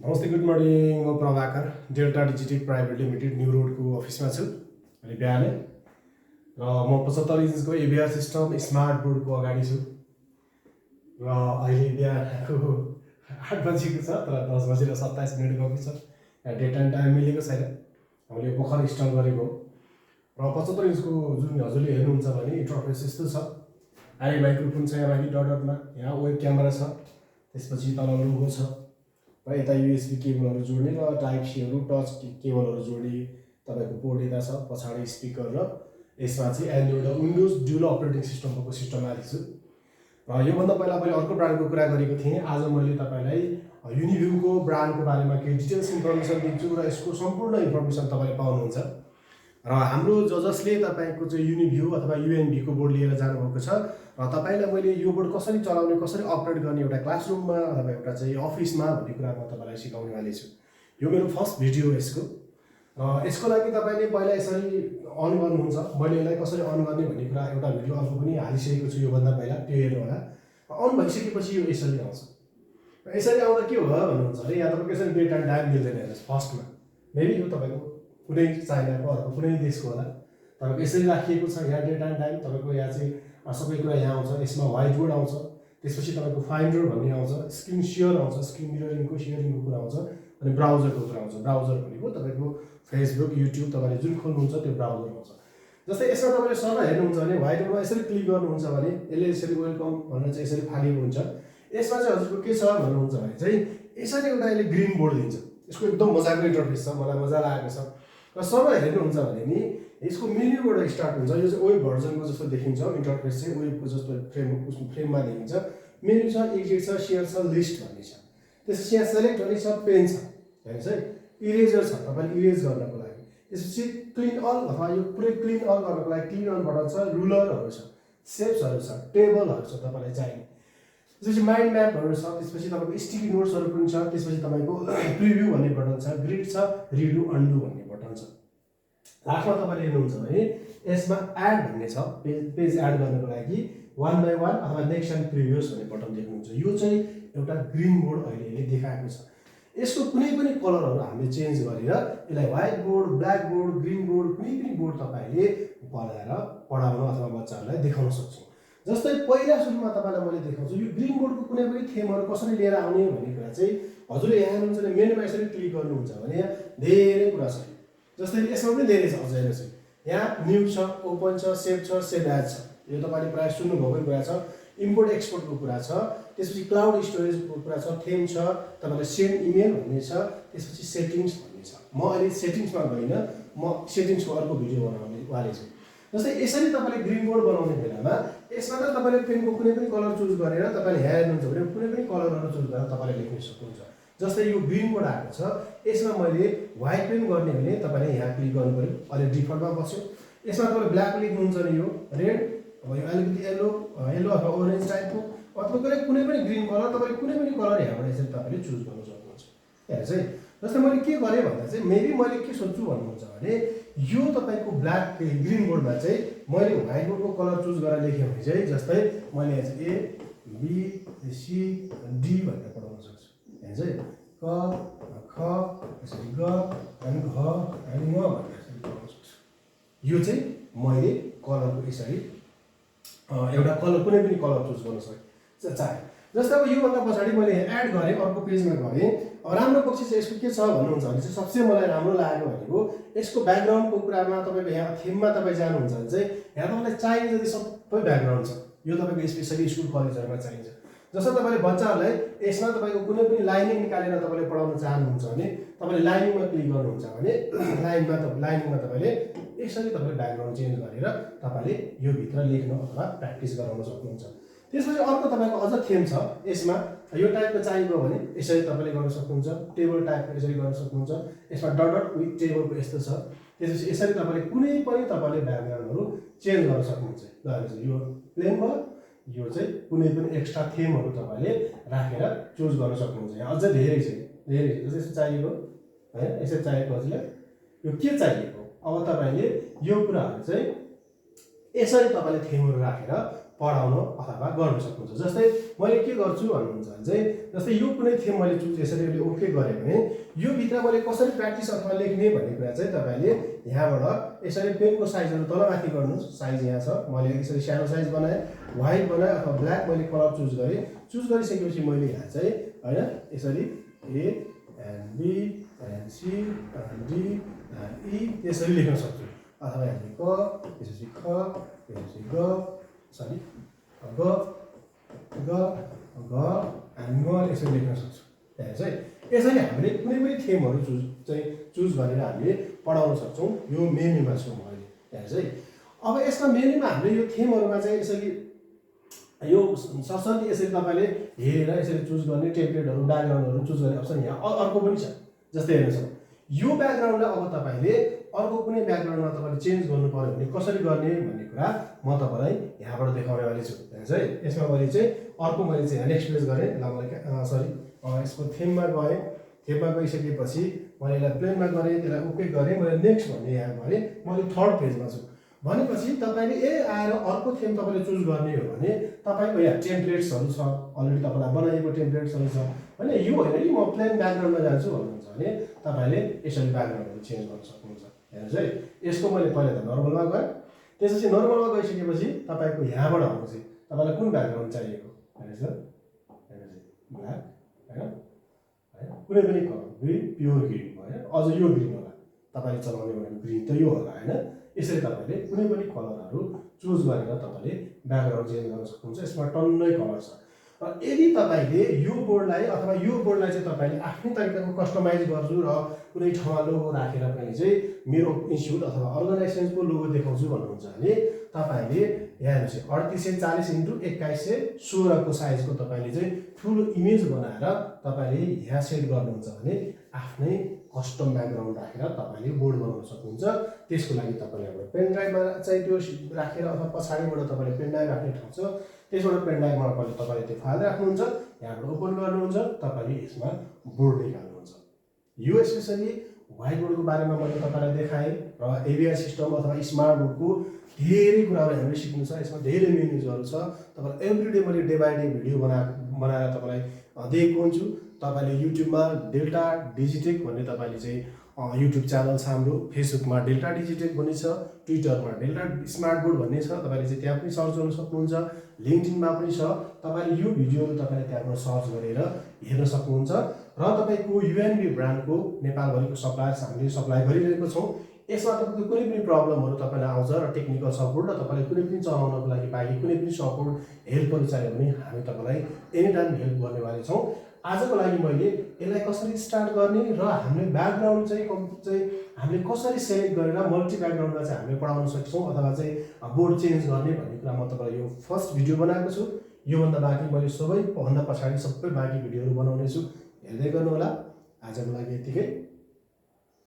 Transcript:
नमस्ते, good morning. म Prabhakar Delta Digitive Private Limited New रोडको अफिसमा छु अहिले बिहानै र म 75 इन्चको एबिआर सिस्टम स्मार्ट बोर्डको अगाडि छु र अहिले बिहानको 8 बजीको छ तर 10:27 गएको छ। डेट एन्ड टाइम मिलेको छैन, हामीले भर्खर इन्स्टल गरेको हो र 75 इन्चको जुन हजुरले हेर्नुहुन्छ भने इन्टरफेस यस्तो छ। आइए माइक्रोफोन छ यहाँ माथि डटमा, यहाँ वेब क्यामेरा छ, त्यसपछि तल लोगो छ र यता युएसबी केबलहरू जोड्ने र टाइप सीहरू टच केबलहरू जोड्ने तपाईँको पोर्ट यता छ, पछाडि स्पिकर र यसमा चाहिँ एन्ड्रोइड र विन्डोज ड्युल अपरेटिङ सिस्टमको सिस्टम आएको छु। र योभन्दा पहिला मैले अर्को ब्रान्डको कुरा गरेको थिएँ। आज मैले तपाईँलाई युनिभ्यूको ब्रान्डको बारेमा केही डिटेल्स इन्फर्मेसन दिन्छु र यसको सम्पूर्ण इन्फर्मेसन तपाईँले पाउनुहुन्छ। र हाम्रो जसले तपाईँको चाहिँ युनिभ्यू अथवा युएनभीको बोर्ड लिएर जानुभएको छ र तपाईँलाई मैले यो बोर्ड कसरी चलाउने, कसरी अपरेट गर्ने एउटा क्लासरुममा अथवा एउटा चाहिँ अफिसमा भन्ने कुरा म तपाईँलाई सिकाउने वाली छु। यो मेरो फर्स्ट भिडियो हो यसको। र यसको लागि तपाईँले पहिला यसरी अन गर्नुहुन्छ। मैले यसलाई कसरी अन गर्ने भन्ने कुरा एउटा भिडियो अर्को पनि हालिसकेको छु योभन्दा पहिला, त्यो हेर्नु होला। अन भइसकेपछि यो यसरी आउँछ। र यसरी आउँदा के हो भन्नुहुन्छ भने यहाँ तपाईँको यसरी डेट एन्ड टाइम मिल्दैन। हेर्नुहोस्, फर्स्टमा मेबी यो तपाईँको कुनै चाइनाको अथवा कुनै देशको होला, तपाईँको यसरी राखिएको छ। यहाँ डेट एन्ड टाइम तपाईँको यहाँ चाहिँ सबै कुरा यहाँ आउँछ। यसमा व्हाइट बोर्ड आउँछ, त्यसपछि तपाईँको फाइन्डर भन्ने आउँछ, स्क्रिन सेयर आउँछ, स्क्रिन मिररिङको सेयरिङको कुरा आउँछ, अनि ब्राउजरको कुरा आउँछ। ब्राउजर भनेको तपाईँको फेसबुक, युट्युब तपाईँले जुन खोल्नुहुन्छ त्यो ब्राउजर आउँछ। जस्तै यसमा तपाईँले सर्भर हेर्नुहुन्छ भने व्हाइट बोर्डमा यसरी क्लिक गर्नुहुन्छ भने यसले यसरी वेलकम भनेर चाहिँ यसरी फालिएको हुन्छ। यसमा चाहिँ हजुरको के छ भन्नुहुन्छ भने चाहिँ यसरी एउटा यसले ग्रिन बोर्ड दिन्छ। यसको एकदम मजाको इन्टरफेस छ, मलाई मजा लागेको छ। र सर्भर हेर्नुहुन्छ भने नि यसको मेन्युबाट स्टार्ट हुन्छ। यो चाहिँ वेब भर्जनको जस्तो देखिन्छ, इन्टरफेस चाहिँ वेबको जस्तो फ्रेममा देखिन्छ। मेन्यु छ, एडिट छ, सेयर छ, लिस्ट भन्ने छ। त्यसपछि यहाँ सेलेक्ट भन्ने छ, पेन छ, हेर्नुहोस् है, इरेजर छ तपाईँले इरेज गर्नको लागि। त्यसपछि क्लिन अल अथवा यो पुरै क्लिन अल गर्नको लागि क्लिन अल बटन छ, रुलरहरू छ, सेप्सहरू छ, टेबलहरू छ तपाईँलाई चाहिने। त्यसपछि माइन्ड म्यापहरू छ, त्यसपछि तपाईँको स्टिकी नोट्सहरू पनि छ, त्यसपछि तपाईँको प्रिभ्यू भन्ने बटन छ, ग्रिड छ, रिडु अन्डु भन्ने बटन छ। लास्टमा तपाईँले हेर्नुहुन्छ भने यसमा एड भन्ने छ, पेज एड गर्नको लागि 1 by 1 अथवा नेक्स्ट एन्ड प्रिभियस भन्ने बटन देख्नुहुन्छ। यो चाहिँ एउटा ग्रिन बोर्ड अहिले देखाएको छ। यसको कुनै पनि कलरहरू हामीले चेन्ज गरेर यसलाई white board, black board, green board, कुनै पनि बोर्ड तपाईँले बनाएर पढाउन अथवा बच्चाहरूलाई देखाउन सक्छौँ। जस्तै पहिला सुरुमा तपाईँलाई मैले देखाउँछु यो ग्रिन बोर्डको कुनै पनि थेमहरू कसरी लिएर आउने भन्ने कुरा चाहिँ हजुरले यहाँ हेर्नुहुन्छ भने मेनुमा यसरी क्लिक गर्नुहुन्छ भने यहाँ धेरै कुरा छ। जस्तै यसमा पनि धेरै छ, अझ हेर्नुहोस् यहाँ न्यू छ, ओपन छ, सेभ छ, सेभ एज छ। यो तपाईँले प्रायः सुन्नुभएकै कुरा छ। इम्पोर्ट एक्सपोर्टको कुरा छ, त्यसपछि क्लाउड स्टोरेजको कुरा छ, थेम छ, तपाईँले सेन्ड इमेल भन्ने छ, त्यसपछि सेटिङ्स भन्ने छ। म अहिले सेटिङ्समा गइनँ, म सेटिङ्सको अर्को भिडियो बनाउने वाले छु। जस्तै यसरी तपाईँले ग्रिन बोर्ड बनाउने बेलामा यसमा त तपाईँले पेनको कुनै पनि कलर चुज गरेर तपाईँले यहाँ हेर्नुहुन्छ भने कुनै पनि कलरहरू चुज गरेर तपाईँले लेख्न सक्नुहुन्छ। जस्तै यो ग्रिन बोर्ड आएको छ, यसमा मैले व्हाइट पेन गर्ने भने तपाईँले यहाँ क्लिक गर्नु पऱ्यो, अहिले डिफल्टमा बस्यो। यसमा तपाईँले ब्ल्याक लेख्नुहुन्छ भने यो रेड, अब यो अलिकति येलो अथवा ओरेन्ज टाइपको अथवा कुनै पनि ग्रिन कलर, तपाईँले कुनै पनि कलर यहाँबाट यसरी तपाईँले चुज गर्न सक्नुहुन्छ। हेर्नुहोस् है, जस्तै मैले के गरेँ भन्दा चाहिँ मेबी मैले के सोध्छु भन्नुहुन्छ भने यो तपाईँको ब्ल्याक ग्रिन बोर्डमा चाहिँ मैले व्हाइट बोर्डको कलर चुज गरेर लेखेँ भने चाहिँ जस्तै मैले यहाँ चाहिँ ए बी सी डी भनेर पढाउन सक्छु। हेर्नुहोस् है, क ख यसरी ग अनि घ अनि म भनेर यसरी पढाउन सक्छु। यो चाहिँ मैले कलरको यसरी एउटा कलर कुनै पनि कलर चुज गर्न सक्छु चाहे। जस्तै अब योभन्दा पछाडि मैले एड गरेँ, अर्को पेजमा गएँ। अब राम्रो पक्ष चाहिँ यसको के छ भन्नुहुन्छ भने चाहिँ सबसे मलाई राम्रो लागेको भनेको यसको ब्याकग्राउन्डको कुरामा तपाईँको यहाँ थेममा तपाईँ जानुहुन्छ भने चाहिँ यहाँ तपाईँलाई चाहिने जति सबै ब्याकग्राउन्ड छ। यो तपाईँको स्पेसली स्कुल कलेजहरूमा चाहिन्छ। जस्तो तपाईँले बच्चाहरूलाई यसमा तपाईँको कुनै पनि लाइनिङ निकालेर तपाईँले पढाउन चाहनुहुन्छ भने तपाईँले लाइनिङमा क्लिक गर्नुहुन्छ भने लाइनिङमा तपाईँले यसरी तपाईँले ब्याकग्राउन्ड चेन्ज गरेर तपाईँले यो भित्र लेख्न अथवा प्र्याक्टिस गराउन सक्नुहुन्छ। त्यसपछि अर्को तपाईँको अझ थेम छ, यसमा यो टाइपको चाहिएको भने यसरी तपाईँले गर्न सक्नुहुन्छ। टेबल टाइपको यसरी गर्न सक्नुहुन्छ। यसमा डट डट विथ टेबलको यस्तो छ। त्यसपछि यसरी तपाईँले कुनै पनि तपाईँले ब्याकग्राउन्डहरू चेन्ज गर्न सक्नुहुन्छ। ल यो प्लेन भयो, यो चाहिँ कुनै पनि एक्स्ट्रा थेमहरू तपाईँले राखेर चुज गर्न सक्नुहुन्छ। यहाँ अझ धेरै छ, जस्तो यस्तो चाहिएको होइन, यसरी चाहिएको हजुरलाई यो के चाहिएको। अब तपाईँले यो कुराहरू चाहिँ यसरी तपाईँले थेमहरू राखेर पढाउन अथवा गर्न सक्नुहुन्छ। जस्तै मैले के गर्छु भन्नुहुन्छ भने चाहिँ जस्तै यो कुनै थीम मैले चुज यसरी ओके गरेँ भने यो भित्र मैले कसरी प्र्याक्टिस अथवा लेख्ने भन्ने कुरा चाहिँ तपाईले यहाँबाट यसरी पेनको साइजहरु तलमाथि गर्नुस्। साइज यहाँ छ, मैले यसरी सानो साइज बनाएँ, व्हाइट बनाएँ अथवा ब्ल्याक मैले कलर चुज गरेँ। चुज गरिसकेपछि मैले यहाँ चाहिँ हैन यसरी A and B and C and D and E यसरी लेख्न सक्छु। अथवा यहाँ क त्यसपछि ख त्यसपछि ग सरी ग ग ग एन्ड ग यसरी लेख्न सक्छु। त्यहाँ चाहिँ यसरी हामीले कुनै पनि थीमहरु चुज गरेर हामीले पढाउन सक्छौं। यो मेन्युमा छु मैले त्यहाँ चाहिँ। अब यसमा मेन्युमा हामीले यो थीमहरुमा चाहिँ यसरी यो सरसर्ती यसरी तपाईले हेरेर यसरी चुज गर्ने टेम्प्लेटहरु ब्याकग्राउन्डहरु चुज गर्ने अप्सन यहाँ अर्को पनि छ। जस्तै हेर्नुस् यो ब्याकग्राउन्डलाई अब तपाईले अर्को कुनै ब्याकग्राउन्डमा तपाईले चेन्ज गर्नु पर्यो भने कसरी गर्ने भन्ने कुरा म तपाईलाई यहाँबाट देखाउने वाली छु। यहाँ चाहिँ यसमा मैले चाहिँ अर्को मैले चाहिँ नेक्स्ट पेज गरे ल मैले सरी यसको थीममा गए। थीममा गइसकेपछि मैले यसलाई प्लेनमा गरे, त्यसलाई ओके गरे, मैले नेक्स्ट भन्ने यहाँ गरे। मैले थर्ड पेजमा छु भनेपछि तपाईले आएर अर्को थीम तपाईले चुज गर्ने हो भने तपाईको यहाँ टेम्प्लेट्सहरु छ, अलरेडी तपाईलाई बनाएको टेम्प्लेट्सहरु छ हैन। यो हैन कि म प्लेन ब्याकग्राउन्डमा जान्छु भन्नुहुन्छ भने तपाईले यसरी ब्याकग्राउन्डहरु चेन्ज गर्न सक्नुहुन्छ। हेर्नुस् है, यसको मैले पहिला त नर्मलमा गए, त्यसपछि नर्मलमा गइसकेपछि तपाईको यहाँबाट आउँछ चाहिँ तपाईलाई कुन ब्याकग्राउन्ड चाहिएको हेर्नुस् ब्ल्याक हैन कुनै पनि कलर ग्रीन प्योर ग्रीन भयो। अझ यो ग्रीन होला तपाईले चलाउने भने ग्रीन त यो होला हैन। यसरी तपाईले कुनै पनि कलरहरु चुज गरेर तपाईले ब्याकग्राउन्ड चेन्ज गर्न सक्नुहुन्छ। यसमा टन्नै कलर छ। र यदि तपाईले यो बोर्डलाई अथवा यो बोर्डलाई चाहिँ तपाईले आफ्नै तरिकाको कस्टमाइज गर्छु र कुनै ठाउँमा लोगो राखेर पनि चाहिँ मेरो इन्स्टिट्युट अथवा अर्गनाइजेसनको लोगो देखाउँछु भन्नुहुन्छ भने तपाईले यहाँ हेर्नुस् 3840x2116 को साइजको तपाईले चाहिँ ठुलो इमेज बनाएर तपाईले यहाँ सेट गर्नुहुन्छ भने आफ्नै कस्टम ब्याकग्राउन्ड राखेर तपाईले बोर्ड बनाउन सक्नुहुन्छ। त्यसको लागि तपाईले अब पेन ड्राइभमा चाहिँ त्यो राखेर अथवा पछाडीबाट तपाईले पेन ड्राइभ राख्ने ठाउँ छ, त्यसबाट पेन ड्राइभमा तपाईले त्यो फाइल राख्नुहुन्छ, यहाँबाट ओपन गर्नुहुन्छ, तपाईले यसमा बोर्ड निकाल्नुहुन्छ। यो स्पेशली व्हाइट बोर्डको बारेमा मैले तपाईलाई देखाएँ र एबीआर सिस्टम अथवा स्मार्ट बोर्डको धेरै कुराहरु हामीले सिक्नु छ। यसमा धेरै मेनुजहरु छ। तपाईलाई एभ्रीडे मैले डे बाइ डे भिडियो बनाएर तपाईलाई दिएको हुन्छु। तपाईले युट्युबमा डेल्टा डिजिटेक भन्ने तपाईले चाहिँ युट्युब च्यानल छ हाम्रो, फेसबुकमा डेल्टा डिजिटेक भन्ने छ, ट्विटरमा डेल्टा स्मार्ट बोर्ड भन्ने छ, तपाईले चाहिँ त्यहाँ पनि सर्च गर्न सक्नुहुन्छ। लिंक्डइनमा पनि छ, तपाईले यो भिडियोहरु तपाईले त्यहाँबाट सर्च गरेर हेर्न सक्नुहुन्छ। र तपाईको युएनबी ब्रान्डको नेपालभरिको सप्लायर्स हामीले सप्लाई गरिरहेको छौं। यसमा तपाईको कुनै पनि प्रब्लमहरु तपाईलाई आउँछ र टेक्निकल सपोर्ट र तपाईले कुनै पनि चलाउनको लागि बाँकी कुनै पनि सपोर्ट हेल्पहरु चाहियो भने हामी तपाईलाई एनी टाइम हेल्प गर्ने वाले छौं। आजको लागि मैले यसलाई कसरी स्टार्ट गर्ने र हामीले ब्याकग्राउन्ड चाहिँ हामीले कसरी सेलेक्ट गरेर मल्टी ब्याकग्राउन्डमा चाहिँ हामीले पढाउन सक्छौं अथवा चाहिँ बोर्ड चेन्ज गर्ने भन्ने कुरा म तपाईलाई यो फर्स्ट भिडियो बनाएको छु। यो भन्दा बाँकी मैले सबै भन्दा पछाडी सबै बाँकी भिडियोहरु बनाउने छु, हेर्दै गर्नु होला। आजको लागि यतिकै।